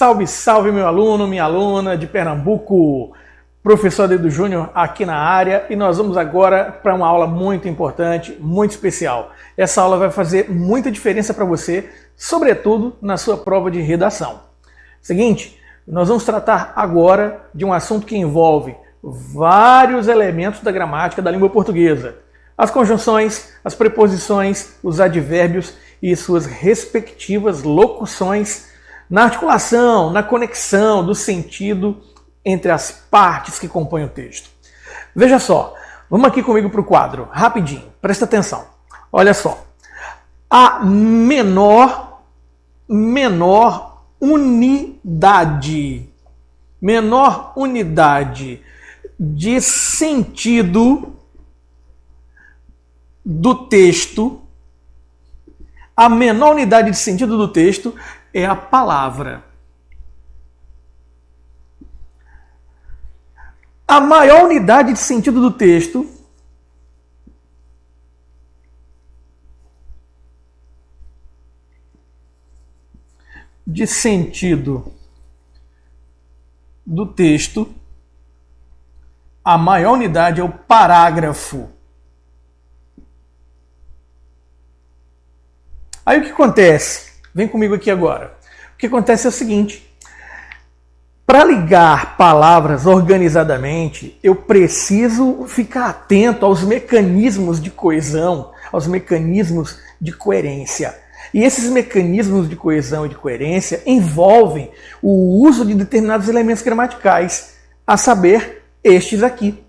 Salve, salve meu aluno, minha aluna de Pernambuco, professor Adeildo Júnior aqui na área, e nós vamos agora para uma aula muito importante, muito especial. Essa aula vai fazer muita diferença para você, sobretudo na sua prova de redação. Seguinte, nós vamos tratar agora de um assunto que envolve vários elementos da gramática da língua portuguesa. As conjunções, as preposições, os advérbios e suas respectivas locuções na articulação, na conexão do sentido entre as partes que compõem o texto. Veja só, vamos aqui comigo para o quadro, rapidinho, presta atenção. Olha só, a menor unidade de sentido do texto, a menor unidade de sentido do texto é a palavra. A maior unidade de sentido do texto a maior unidade é o parágrafo. Aí o que acontece? Vem comigo aqui agora. O que acontece é o seguinte: para ligar palavras organizadamente, eu preciso ficar atento aos mecanismos de coesão, aos mecanismos de coerência. E esses mecanismos de coesão e de coerência envolvem o uso de determinados elementos gramaticais, a saber, estes aqui.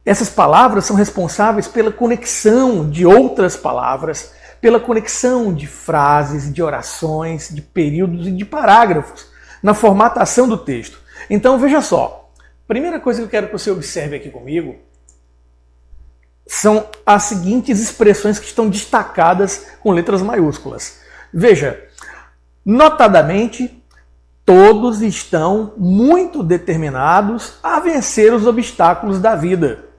Essas palavras são responsáveis pela conexão de outras palavras, pela conexão de frases, de orações, de períodos e de parágrafos na formatação do texto. Então, veja só. Primeira coisa que eu quero que você observe aqui comigo são as seguintes expressões que estão destacadas com letras maiúsculas. Veja, notadamente, todos estão muito determinados a vencer os obstáculos da vida.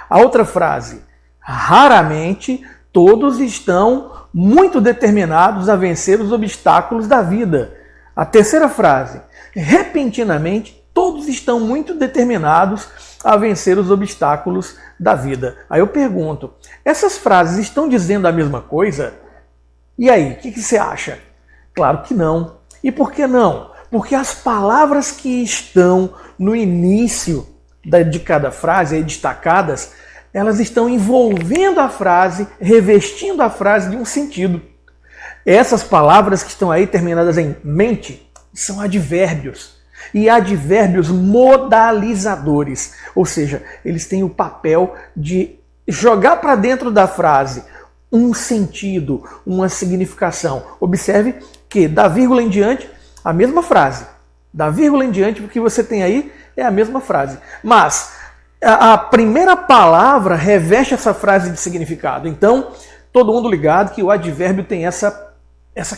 A outra frase, raramente, todos estão muito determinados a vencer os obstáculos da vida. A terceira frase, repentinamente, todos estão muito determinados a vencer os obstáculos da vida. Aí eu pergunto, essas frases estão dizendo a mesma coisa? E aí, o que você acha? Claro que não. E por que não? Porque as palavras que estão no início de cada frase, aí destacadas, elas estão envolvendo a frase, revestindo a frase de um sentido. Essas palavras que estão aí terminadas em mente são advérbios. E advérbios modalizadores. Ou seja, eles têm o papel de jogar para dentro da frase um sentido, uma significação. Observe que da vírgula em diante, a mesma frase. Da vírgula em diante, o que você tem aí é a mesma frase. Mas a primeira palavra reveste essa frase de significado. Então, todo mundo ligado que o advérbio tem essa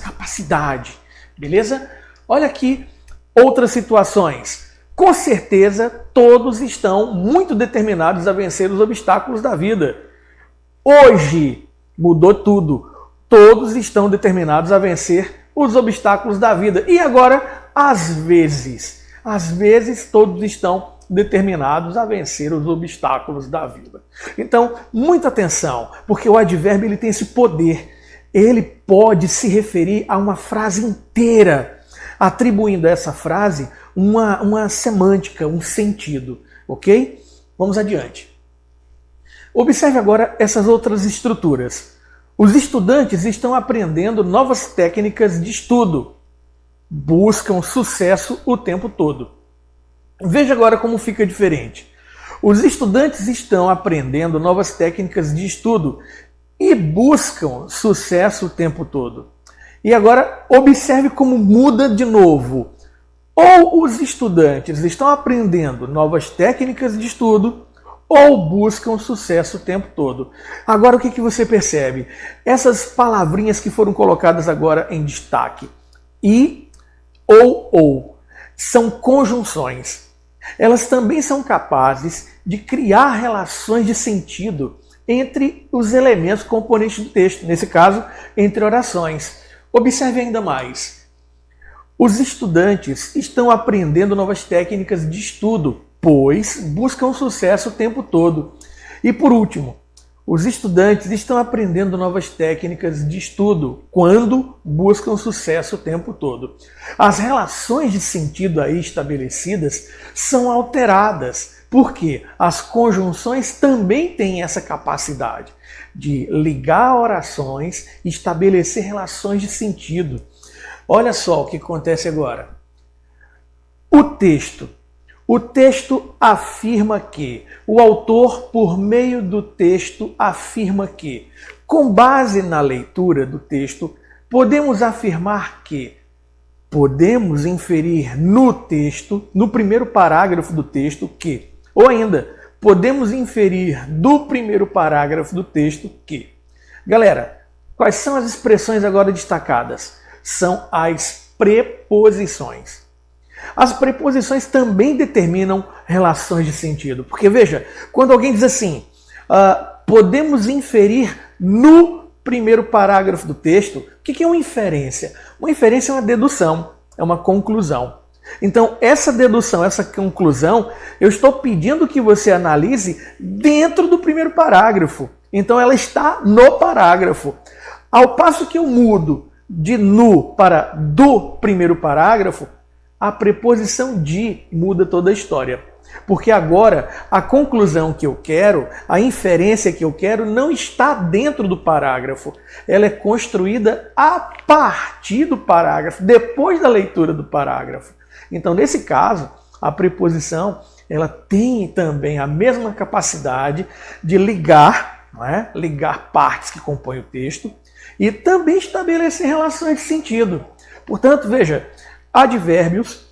capacidade. Beleza? Olha aqui outras situações. Com certeza, todos estão muito determinados a vencer os obstáculos da vida. Hoje, mudou tudo. Todos estão determinados a vencer os obstáculos da vida. E agora, às vezes todos estão determinados a vencer os obstáculos da vida. Então, muita atenção, porque o advérbio ele tem esse poder. Ele pode se referir a uma frase inteira, atribuindo a essa frase uma semântica, um sentido. Ok? Vamos adiante. Observe agora essas outras estruturas. Os estudantes estão aprendendo novas técnicas de estudo. Buscam sucesso o tempo todo. Veja agora como fica diferente. Os estudantes estão aprendendo novas técnicas de estudo e buscam sucesso o tempo todo. E agora observe como muda de novo. Ou os estudantes estão aprendendo novas técnicas de estudo ou buscam sucesso o tempo todo. Agora o que você percebe? Essas palavrinhas que foram colocadas agora em destaque, e ou, são conjunções. Elas também são capazes de criar relações de sentido entre os elementos componentes do texto, nesse caso, entre orações. Observe ainda mais. Os estudantes estão aprendendo novas técnicas de estudo, pois buscam sucesso o tempo todo. E por último, os estudantes estão aprendendo novas técnicas de estudo quando buscam sucesso o tempo todo. As relações de sentido aí estabelecidas são alteradas, porque as conjunções também têm essa capacidade de ligar orações e estabelecer relações de sentido. Olha só o que acontece agora. O texto afirma que, o autor, por meio do texto, afirma que, com base na leitura do texto, podemos afirmar que, podemos inferir no texto, no primeiro parágrafo do texto, que, ou ainda, podemos inferir do primeiro parágrafo do texto que. Galera, quais são as expressões agora destacadas? São as preposições. As preposições também determinam relações de sentido. Porque, veja, quando alguém diz assim, podemos inferir no primeiro parágrafo do texto, o que é uma inferência? Uma inferência é uma dedução, é uma conclusão. Então, essa dedução, essa conclusão, eu estou pedindo que você analise dentro do primeiro parágrafo. Então, ela está no parágrafo. Ao passo que eu mudo de no para do primeiro parágrafo, a preposição de muda toda a história. Porque agora a conclusão que eu quero, a inferência que eu quero, não está dentro do parágrafo. Ela é construída a partir do parágrafo, depois da leitura do parágrafo. Então, nesse caso, a preposição ela tem também a mesma capacidade de ligar, não é? Ligar partes que compõem o texto e também estabelecer relações de sentido. Portanto, veja, advérbios,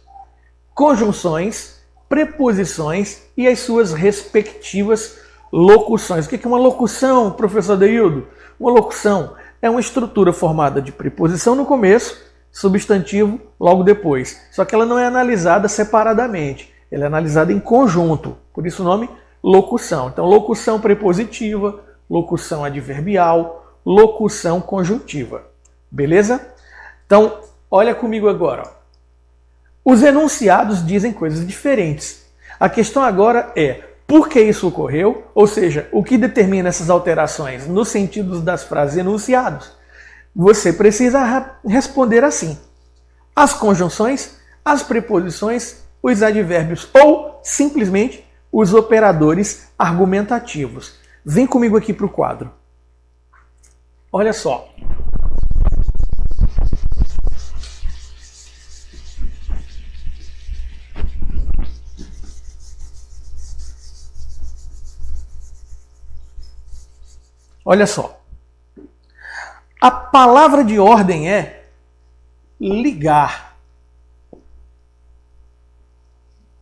conjunções, preposições e as suas respectivas locuções. O que é uma locução, professor Deildo? Uma locução é uma estrutura formada de preposição no começo, substantivo logo depois. Só que ela não é analisada separadamente, ela é analisada em conjunto. Por isso o nome locução. Então, locução prepositiva, locução adverbial, locução conjuntiva. Beleza? Então, olha comigo agora. Os enunciados dizem coisas diferentes. A questão agora é por que isso ocorreu? Ou seja, o que determina essas alterações nos sentidos das frases enunciados? Você precisa responder assim. As conjunções, as preposições, os advérbios ou, simplesmente, os operadores argumentativos. Vem comigo aqui para o quadro. Olha só. Olha só. A palavra de ordem é ligar.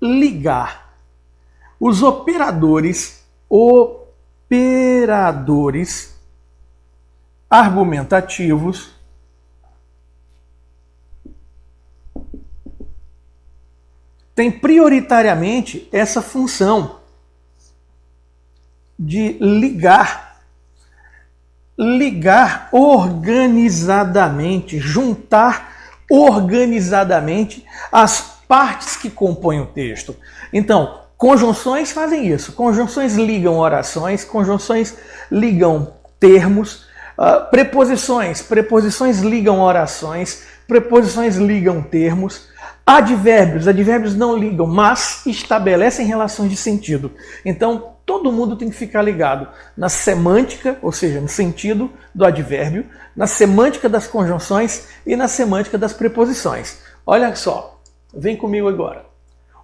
Ligar. Os operadores argumentativos têm prioritariamente essa função de ligar. Ligar organizadamente, juntar organizadamente as partes que compõem o texto. Então, conjunções fazem isso. Conjunções ligam orações, conjunções ligam termos, preposições ligam orações, preposições ligam termos. Advérbios não ligam, mas estabelecem relações de sentido. Então, todo mundo tem que ficar ligado na semântica, ou seja, no sentido do advérbio, na semântica das conjunções e na semântica das preposições. Olha só, vem comigo agora.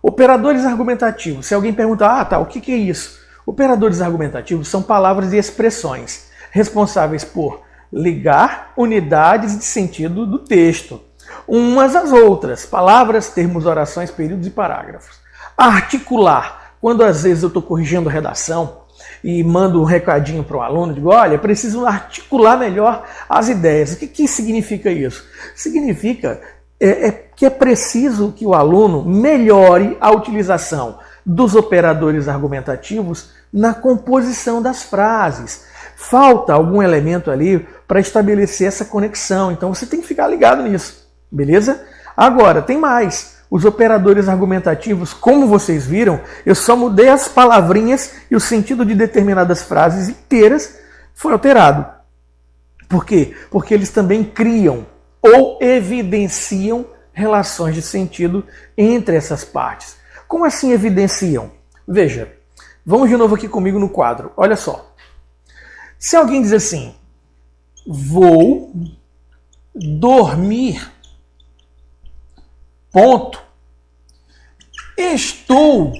Operadores argumentativos. Se alguém perguntar, o que é isso? Operadores argumentativos são palavras e expressões responsáveis por ligar unidades de sentido do texto, umas às outras, palavras, termos, orações, períodos e parágrafos. Articular. Quando às vezes eu estou corrigindo redação e mando um recadinho para o aluno, digo, olha, preciso articular melhor as ideias. O que significa isso? Significa que é preciso que o aluno melhore a utilização dos operadores argumentativos na composição das frases. Falta algum elemento ali para estabelecer essa conexão, então você tem que ficar ligado nisso, beleza? Agora, tem mais. Os operadores argumentativos, como vocês viram, eu só mudei as palavrinhas e o sentido de determinadas frases inteiras foi alterado. Por quê? Porque eles também criam ou evidenciam relações de sentido entre essas partes. Como assim evidenciam? Veja, vamos de novo aqui comigo no quadro. Olha só. Se alguém diz assim, vou dormir, ponto. Estou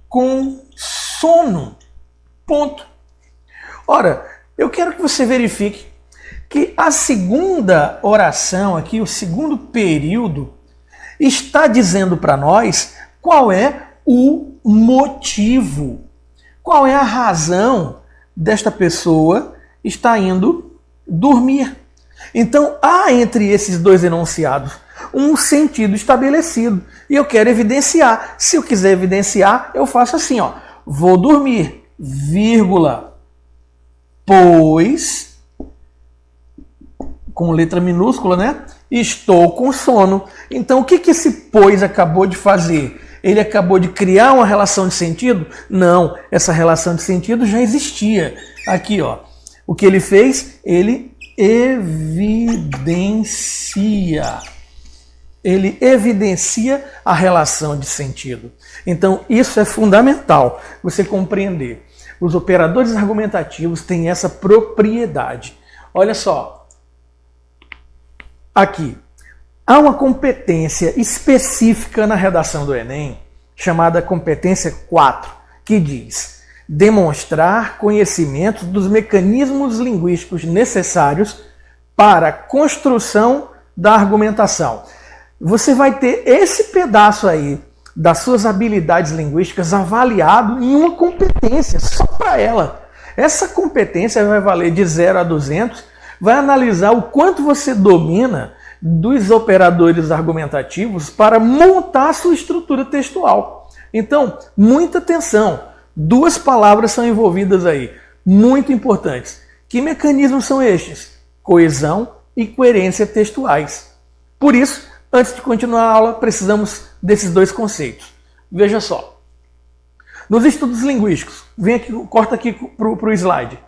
com sono, ponto. Ora, eu quero que você verifique que a segunda oração aqui, o segundo período, está dizendo para nós qual é o motivo, qual é a razão desta pessoa estar indo dormir. Então, há entre esses dois enunciados um sentido estabelecido. E eu quero evidenciar. Se eu quiser evidenciar, eu faço assim, ó. Vou dormir, vírgula, pois, com letra minúscula, né? Estou com sono. Então, o que esse pois acabou de fazer? Ele acabou de criar uma relação de sentido? Não, essa relação de sentido já existia. Aqui, ó. O que ele fez? Ele evidencia. Ele evidencia a relação de sentido. Então, isso é fundamental, você compreender. Os operadores argumentativos têm essa propriedade. Olha só. Aqui. Há uma competência específica na redação do Enem, chamada competência 4, que diz demonstrar conhecimento dos mecanismos linguísticos necessários para a construção da argumentação. Você vai ter esse pedaço aí das suas habilidades linguísticas avaliado em uma competência, só para ela. Essa competência vai valer de 0 a 200, vai analisar o quanto você domina dos operadores argumentativos para montar a sua estrutura textual. Então, muita atenção. 2 palavras são envolvidas aí, muito importantes. Que mecanismos são estes? Coesão e coerência textuais. Por isso, antes de continuar a aula, precisamos desses 2 conceitos. Veja só. Nos estudos linguísticos, vem aqui, corta aqui para o slide.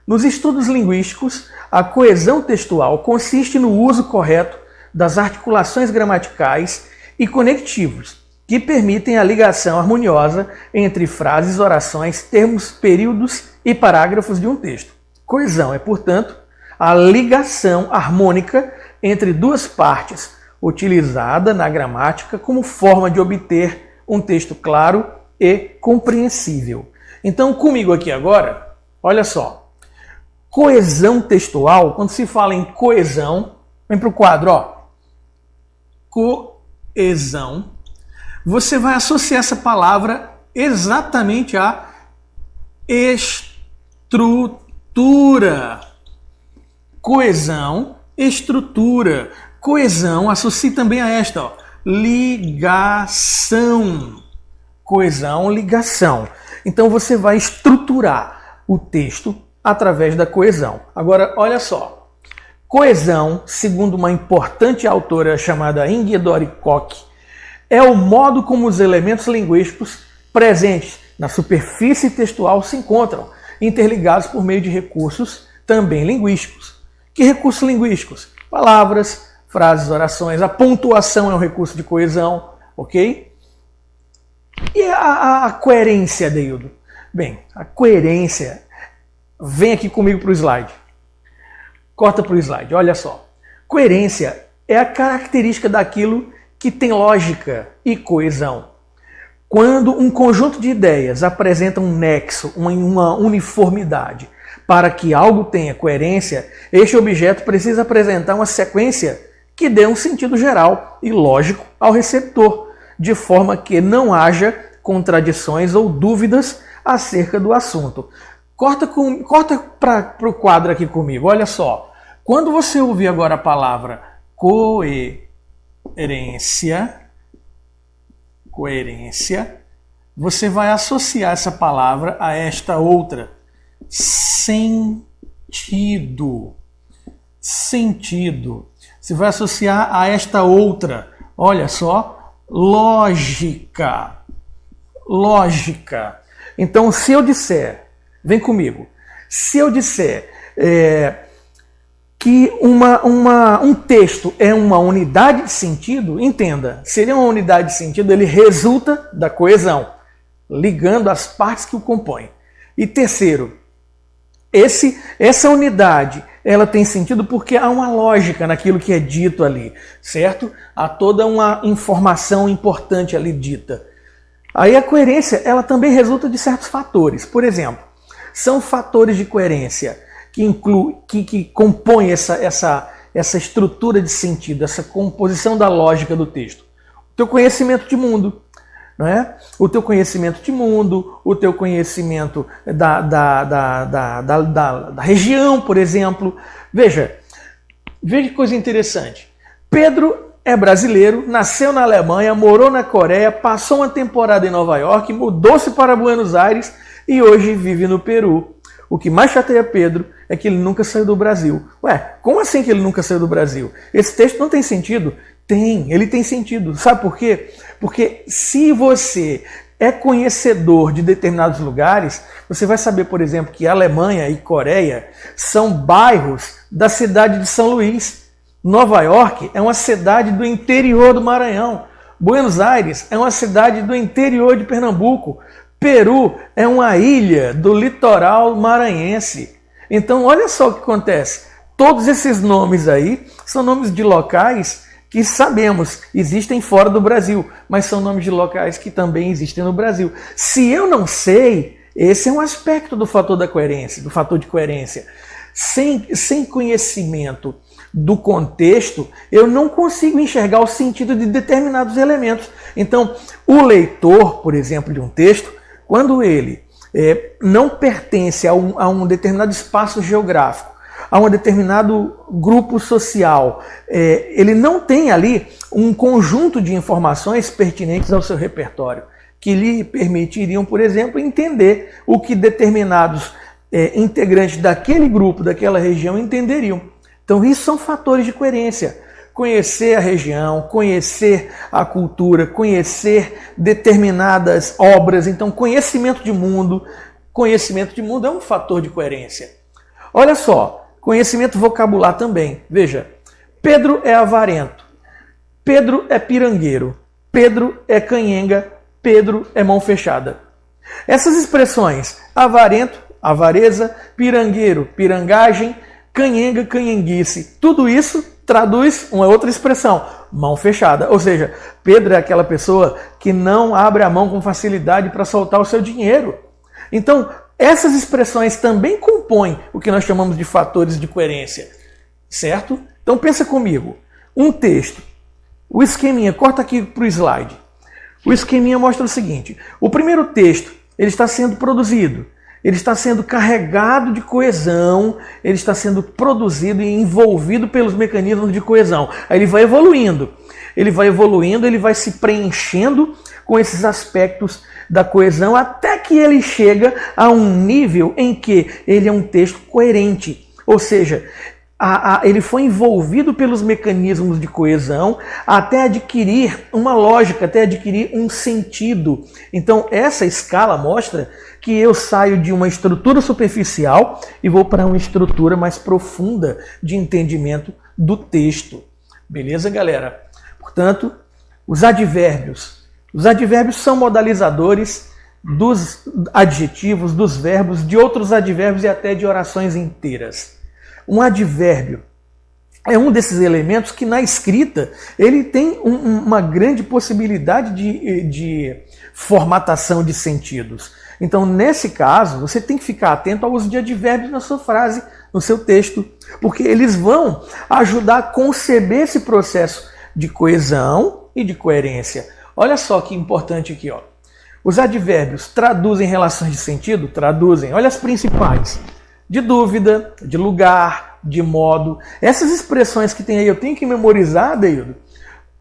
Nos estudos linguísticos, a coesão textual consiste no uso correto das articulações gramaticais e conectivos, que permitem a ligação harmoniosa entre frases, orações, termos, períodos e parágrafos de um texto. Coesão é, portanto, a ligação harmônica entre 2 partes, utilizada na gramática como forma de obter um texto claro e compreensível. Então, comigo aqui agora, olha só. Coesão textual, quando se fala em coesão, vem para o quadro, ó. Coesão. Você vai associar essa palavra exatamente à estrutura. Coesão, estrutura. Coesão, associe também a esta, ó, ligação. Coesão, ligação. Então você vai estruturar o texto através da coesão. Agora, olha só. Coesão, segundo uma importante autora chamada Ingeborg Koch, é o modo como os elementos linguísticos presentes na superfície textual se encontram, interligados por meio de recursos também linguísticos. Que recursos linguísticos? Palavras, frases, orações. A pontuação é um recurso de coesão, ok? E a coerência, Deildo? Bem, a coerência... Vem aqui comigo para o slide. Corta para o slide, olha só. Coerência é a característica daquilo que tem lógica e coesão. Quando um conjunto de ideias apresenta um nexo, uma uniformidade, para que algo tenha coerência, este objeto precisa apresentar uma sequência que dê um sentido geral e lógico ao receptor, de forma que não haja contradições ou dúvidas acerca do assunto. Corta para o quadro aqui comigo, olha só. Quando você ouvir agora a palavra coerência, você vai associar essa palavra a esta outra, sentido. Você vai associar a esta outra. Olha só, lógica. Lógica. Então, se eu disser, vem comigo, se eu disser que um texto é uma unidade de sentido, entenda, se ele é uma unidade de sentido, ele resulta da coesão, ligando as partes que o compõem. E terceiro, essa unidade, ela tem sentido porque há uma lógica naquilo que é dito ali, certo? Há toda uma informação importante ali dita. Aí a coerência, ela também resulta de certos fatores. Por exemplo, são fatores de coerência que compõem essa estrutura de sentido, essa composição da lógica do texto. O teu conhecimento de mundo, não é? O teu conhecimento de mundo, o teu conhecimento da região, por exemplo. Veja que coisa interessante. Pedro é brasileiro, nasceu na Alemanha, morou na Coreia, passou uma temporada em Nova York, mudou-se para Buenos Aires e hoje vive no Peru. O que mais chateia Pedro é que ele nunca saiu do Brasil. Ué, como assim que ele nunca saiu do Brasil? Esse texto não tem sentido? Ele tem sentido. Sabe por quê? Porque se você é conhecedor de determinados lugares, você vai saber, por exemplo, que Alemanha e Coreia são bairros da cidade de São Luís. Nova York é uma cidade do interior do Maranhão. Buenos Aires é uma cidade do interior de Pernambuco. Peru é uma ilha do litoral maranhense. Então, olha só o que acontece. Todos esses nomes aí são nomes de locais que sabemos existem fora do Brasil, mas são nomes de locais que também existem no Brasil. Se eu não sei, esse é um aspecto do fator da coerência, do fator de coerência. Sem conhecimento do contexto, eu não consigo enxergar o sentido de determinados elementos. Então, o leitor, por exemplo, de um texto, quando ele não pertence a um determinado espaço geográfico, a um determinado grupo social, ele não tem ali um conjunto de informações pertinentes ao seu repertório, que lhe permitiriam, por exemplo, entender o que determinados integrantes daquele grupo, daquela região, entenderiam. Então, isso são fatores de coerência. Conhecer a região, conhecer a cultura, conhecer determinadas obras. Então, conhecimento de mundo é um fator de coerência. Olha só, conhecimento vocabular também. Veja, Pedro é avarento, Pedro é pirangueiro, Pedro é canhenga, Pedro é mão fechada. Essas expressões, avarento, avareza, pirangueiro, pirangagem, canhenga, canhenguice, tudo isso traduz uma outra expressão, mão fechada. Ou seja, Pedro é aquela pessoa que não abre a mão com facilidade para soltar o seu dinheiro. Então, essas expressões também compõem o que nós chamamos de fatores de coerência, certo? Então pensa comigo, um texto, o esqueminha, corta aqui para o slide. O esqueminha mostra o seguinte, o primeiro texto, ele está sendo produzido, ele está sendo carregado de coesão, ele está sendo produzido e envolvido pelos mecanismos de coesão. Aí ele vai evoluindo, ele vai se preenchendo com esses aspectos da coesão até que ele chega a um nível em que ele é um texto coerente. Ou seja, ele foi envolvido pelos mecanismos de coesão até adquirir uma lógica, até adquirir um sentido. Então, essa escala mostra que eu saio de uma estrutura superficial e vou para uma estrutura mais profunda de entendimento do texto. Beleza, galera? Portanto, os advérbios. Os advérbios são modalizadores dos adjetivos, dos verbos, de outros advérbios e até de orações inteiras. Um advérbio é um desses elementos que na escrita ele tem uma grande possibilidade de formatação de sentidos. Então, nesse caso, você tem que ficar atento ao uso de advérbios na sua frase, no seu texto, porque eles vão ajudar a conceber esse processo de coesão e de coerência. Olha só que importante aqui, ó. Os advérbios traduzem relações de sentido? Traduzem. Olha as principais. De dúvida, de lugar, de modo. Essas expressões que tem aí, eu tenho que memorizar, Deildo?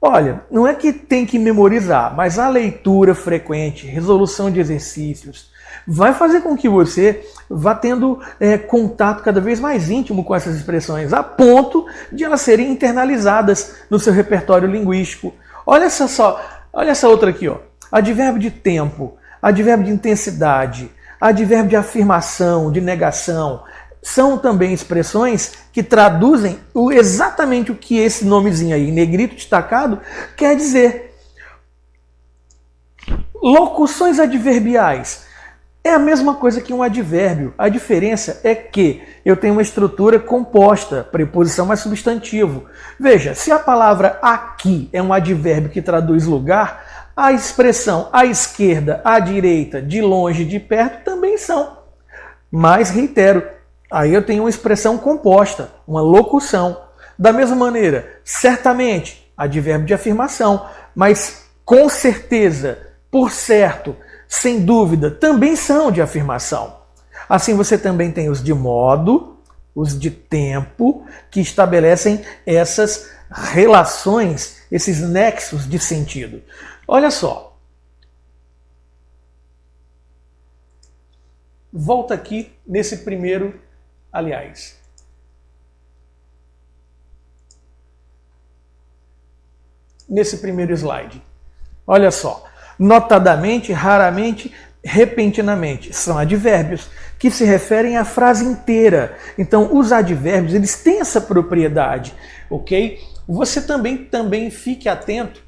Olha, não é que tem que memorizar, mas a leitura frequente, resolução de exercícios, vai fazer com que você vá tendo contato cada vez mais íntimo com essas expressões, a ponto de elas serem internalizadas no seu repertório linguístico. Olha essa outra aqui, ó. Advérbio de tempo, advérbio de intensidade, advérbio de afirmação, de negação, são também expressões que traduzem exatamente o que esse nomezinho aí, negrito destacado, quer dizer. Locuções adverbiais. É a mesma coisa que um advérbio. A diferença é que eu tenho uma estrutura composta, preposição mais substantivo. Veja, se a palavra aqui é um advérbio que traduz lugar, a expressão à esquerda, à direita, de longe, de perto também são. Mas, reitero, aí eu tenho uma expressão composta, uma locução. Da mesma maneira, certamente, advérbio de afirmação, mas com certeza, por certo, sem dúvida, também são de afirmação. Assim você também tem os de modo, os de tempo, que estabelecem essas relações, esses nexos de sentido. Olha só. Volta aqui nesse primeiro, aliás. Nesse primeiro slide. Olha só. Notadamente, raramente, repentinamente. São advérbios que se referem à frase inteira. Então, os advérbios, eles têm essa propriedade, ok? Você também fique atento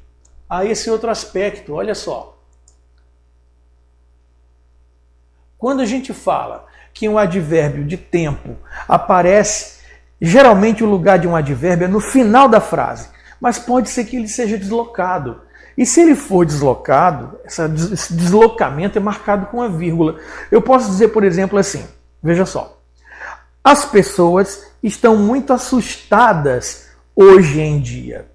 a esse outro aspecto. Olha só. Quando a gente fala que um advérbio de tempo aparece, geralmente o lugar de um advérbio é no final da frase, mas pode ser que ele seja deslocado. E se ele for deslocado, esse deslocamento é marcado com uma vírgula. Eu posso dizer, por exemplo, assim, veja só. As pessoas estão muito assustadas hoje em dia.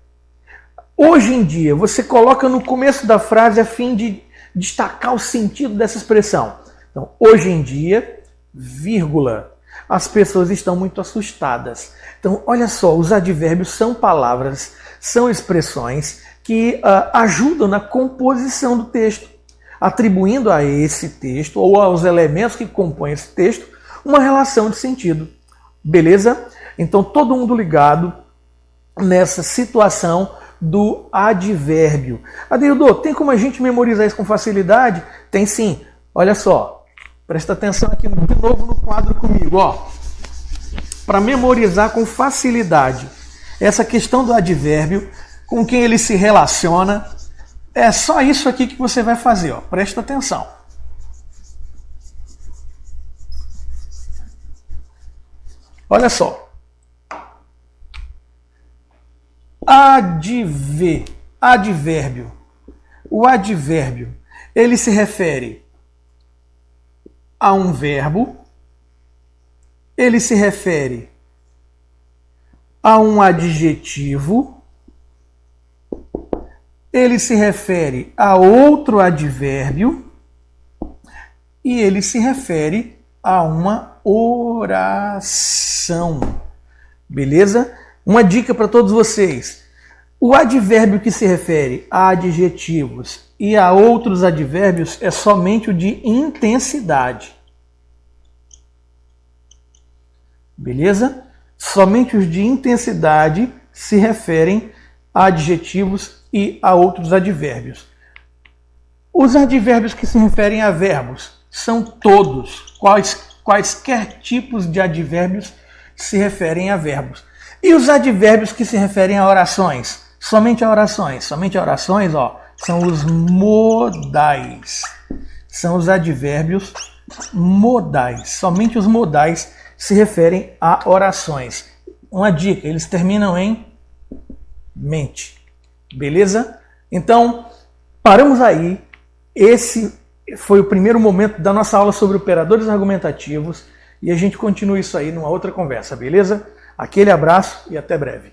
Hoje em dia, você coloca no começo da frase a fim de destacar o sentido dessa expressão. Então, hoje em dia, vírgula, as pessoas estão muito assustadas. Então, olha só, os advérbios são palavras, são expressões que ajudam na composição do texto, atribuindo a esse texto ou aos elementos que compõem esse texto uma relação de sentido. Beleza? Então, todo mundo ligado nessa situação do advérbio. Adeildo, tem como a gente memorizar isso com facilidade? Tem sim. Olha só, presta atenção aqui de novo no quadro comigo. Para memorizar com facilidade essa questão do advérbio, com quem ele se relaciona, é só isso aqui que você vai fazer. Presta atenção. Olha só. Advérbio. O advérbio, ele se refere a um verbo, ele se refere a um adjetivo, ele se refere a outro advérbio e ele se refere a uma oração. Beleza? Uma dica para todos vocês. O advérbio que se refere a adjetivos e a outros advérbios é somente o de intensidade. Beleza? Somente os de intensidade se referem a adjetivos e a outros advérbios. Os advérbios que se referem a verbos são todos, quaisquer tipos de advérbios se referem a verbos. E os advérbios que se referem a orações? Somente a orações. Somente a orações, são os modais. São os advérbios modais. Somente os modais se referem a orações. Uma dica, eles terminam em mente. Beleza? Então, paramos aí. Esse foi o primeiro momento da nossa aula sobre operadores argumentativos e a gente continua isso aí numa outra conversa, beleza? Aquele abraço e até breve.